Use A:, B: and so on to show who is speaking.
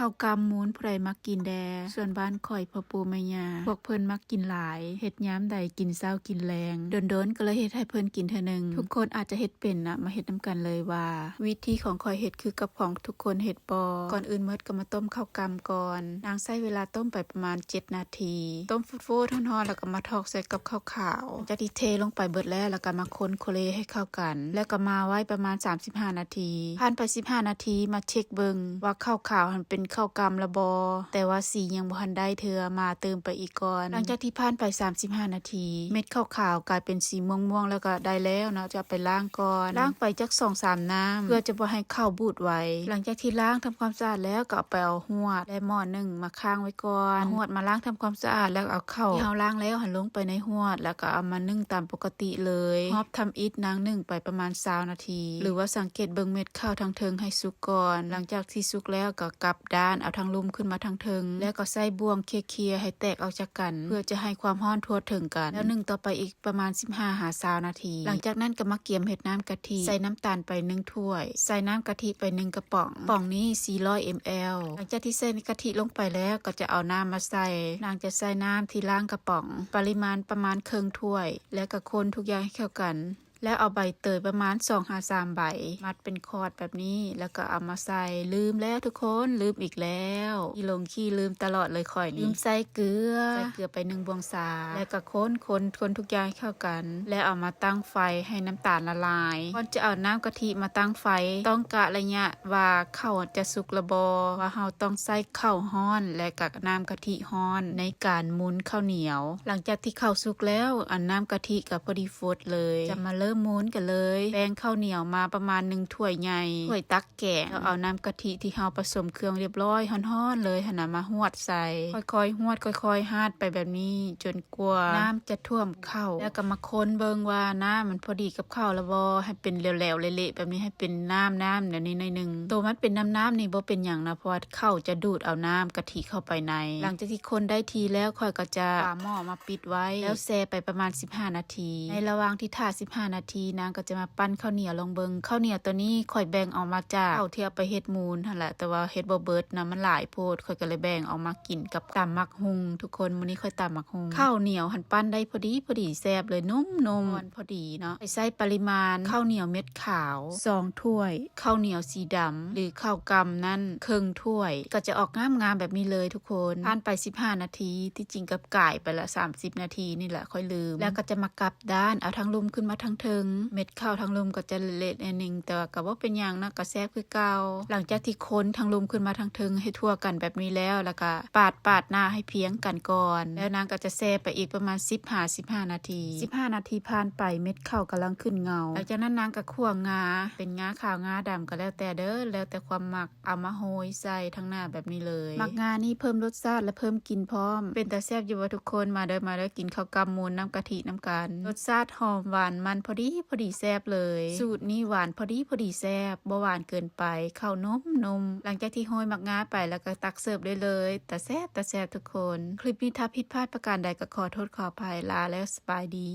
A: ข้าวกำมูนผู้ใดมักกินแดส่วนบ้านข่อยพ่อปู่แม่ย่าพวกเพิ่นมักกินหลายเฮ็ดยามใดกินเช้ากินแลงโดนๆก็เลยเฮ็ดให้เพิ่นกินเทื่อนึงทุกคนอาจจะเฮ็ดเป็นนะมาเฮ็ดนํกันเลยว่าวิธีของข่อยเฮ็ดคือกับของทุกคนเฮ็ดบ่ก่อนอื่นหมดก็มาต้มข้าวกำก่อนนางใช้เวลาต้มไปประมาณ7นาทีต้มฟูดๆร้อนๆแล้วก็มาทอกใส่กับข้าวขาวจากที่เทลงไปเบิดแล้วก็มาคนโคเลให้เข้ากันแล้วก็มาไว้ประมาณ35นาทีผ่านไป15นาทีมาเช็คเบิ่งว่าข้าวขาวมันเป็นข้าวกำละบ่แต่ว่าสียังบ่ทันได้เทื่อมาเติมไปอีกก่อนหลังจากที่ผ่านไป35นาทีเม็ดข้าวขาวกลายเป็นสีม่วงๆแล้วก็ได้แล้วเนาะจะไปล้างก่อนล้างไปจัก 2-3 น้ำเพื่อจะบ่ให้ข้าวบูดไว้หลังจากที่ล้างทำความสะอาดแล้วก็เอาไปเอาหวดและหม้อนึงมาค้างไว้ก่อนหวดมาล้างทำความสะอาดแล้วเอาข้าวที่เฮาล้างแล้วหันลงไปในหวดแล้วก็เอามานึ่งตามปกติเลยฮอบทำอิฐนางนึ่งไปประมาณ20นาทีหรือว่าสังเกตเบิ่งเม็ดข้าวทางเทิงให้สุกก่อนหลังจากที่สุกแล้วก็กลับด้านเอาทางลุ่มขึ้นมาทางเทิงแล้วก็ใส่บ่วงเคลียร์ให้แตกออกจากกันเพื่อจะให้ความร้อนทั่วถึงกันแล้วนึ่งต่อไปอีกประมาณ15-20นาทีหลังจากนั้นก็มาเกี่ยมเฮ็ดน้ำกะทิใส่น้ำตาลไป1ถ้วยใส่น้ำกะทิไป1กระป๋องป๋องนี้400 ml หลังจากที่ใส่กะทิลงไปแล้วก็จะเอาน้ำมาใส่นางจะใส่น้ำที่ล้างกระป๋องปริมาณประมาณครึ่งถ้วยแล้วก็คนทุกอย่างให้เข้ากันแล้วเอาใบเตยประมาณ 2-3 ใบมัดเป็นคอร์ดแบบนี้แล้วก็เอามาใส่ลืมแล้วทุกคนลืมอีกแล้วขี้ลืมตลอดเลยข่อยนี่ลืมใส่เกลือไป1บวงศาแล้วก็คนทุกอย่างให้เข้ากันแล้วเอามาตั้งไฟให้น้ำตาลละลายก่อนจะเอาน้ำกะทิมาตั้งไฟต้องกะระยะว่าข้าวจะสุกละบ่ว่าเฮาต้องใส่ข้าวร้อนและก็น้ำกะทิร้อนในการมุนข้าวเหนียวหลังจากที่ข้าวสุกแล้วอันน้ำกะทิก็พอดีฟดเลยจะมาเริ่มมุนกันเลยแป้งข้าวเหนียวมาประมาณ1ถ้วยใหญ่ถ้วยตักแกงแล้วเอาน้ำกะทิที่เฮาผสมเครื่องเรียบร้อยร้อนๆเลยหั่นน่ะมาฮวดใส่ค่อยๆฮวดค่อยๆฮาดไปแบบนี้จนกว่าน้ำจะท่วมข้าวแล้วก็มาคนเบิ่งว่าน้ำมันพอดีกับข้าวแล้วบ่ให้เป็นแหลวๆเละๆแบบนี้ให้เป็นน้ำเดี๋ยวนี้หน่อยนึงตัวมันเป็นน้ำนี่บ่เป็นหยังนะเพราะว่าข้าวจะดูดเอาน้ำกะทิเข้าไปในหลังจากที่คนได้ทีแล้วค่อยก็จะฝาหม้อมาปิดไว้แล้วแช่ไปประมาณ15นาทีในระหว่างที่ท่า15นาทีนางก็จะมาปั้นข้าวเหนียวลงเบิงข้าวเหนียวตัวนี้ค่อยแบ่งออกมาจากข้าวที่เอาไปเฮ็ดมูนนั่นแหละแต่ว่าเฮ็ดบ่เบิดนะมันหลายโพดค่อยก็เลยแบ่งออกมากินกับตำมักฮุงทุกคนมื้อนี้ค่อยตำมักฮุงข้าวเหนียวหั่นปั้นได้พอดีแซ่บเลยนุ่มพอดีเนาะใส่ปริมาณข้าวเหนียวเม็ดขาว2ถ้วยข้าวเหนียวสีดำหรือข้าวกำนั่นครึ่งถ้วยก็จะออกงามๆแบบนี้เลยทุกคนผ่านไป15นาทีที่จริงกับก่ายไปละ30นาทีนี่แหละค่อยลืมแล้วก็จะมากลับด้านเอาทั้งลุ่มขึ้นมาทั้งเทิงเม็ดข้าวทั้งลุ่มก็จะเละๆนิดนึงแต่ก็บ่เป็นหยังนะก็แซ่บคือเก่าหลังจากที่คนทั้งลุ่มขึ้นมาทั้งเทิงให้ทั่วกันแบบนี้แล้วก็ปาดหน้าให้เพียงกันก่อนแล้วนางก็จะแซ่ไปอีกประมาณ15นาที15นาทีผ่านไปเม็ดข้าวกำลังขึ้นเงาหลังจากนั้นนางก็คั่วงาเป็นงาขาวงาดำก็แล้วแต่เด้อแล้วแต่ความมักเอามาโหยใส่ทั้งหน้าแบบนี้เลยมักงานี่เพิ่มรสชาติและเพิ่มกลิ่นพร้อมเป็นแต่แซ่บอยู่ว่าทุกคนมาเด้อกินข้าวกำมูนน้ำกะทิน้ำกันรสชาติหอมหวานมันพอดีแซ่บเลยสูตรนี้หวานพอดีแซ่บบ่หวานเกินไปข้าวนุ่มหลังจากที่โหยมักงาไปแล้วก็ตักเสิร์ฟได้เลยแต่แซ่บทุกคนคลิปนี้ถ้าผิดพลาดประการใดก็ขอโทษขออภัยลาแล้วสบายดี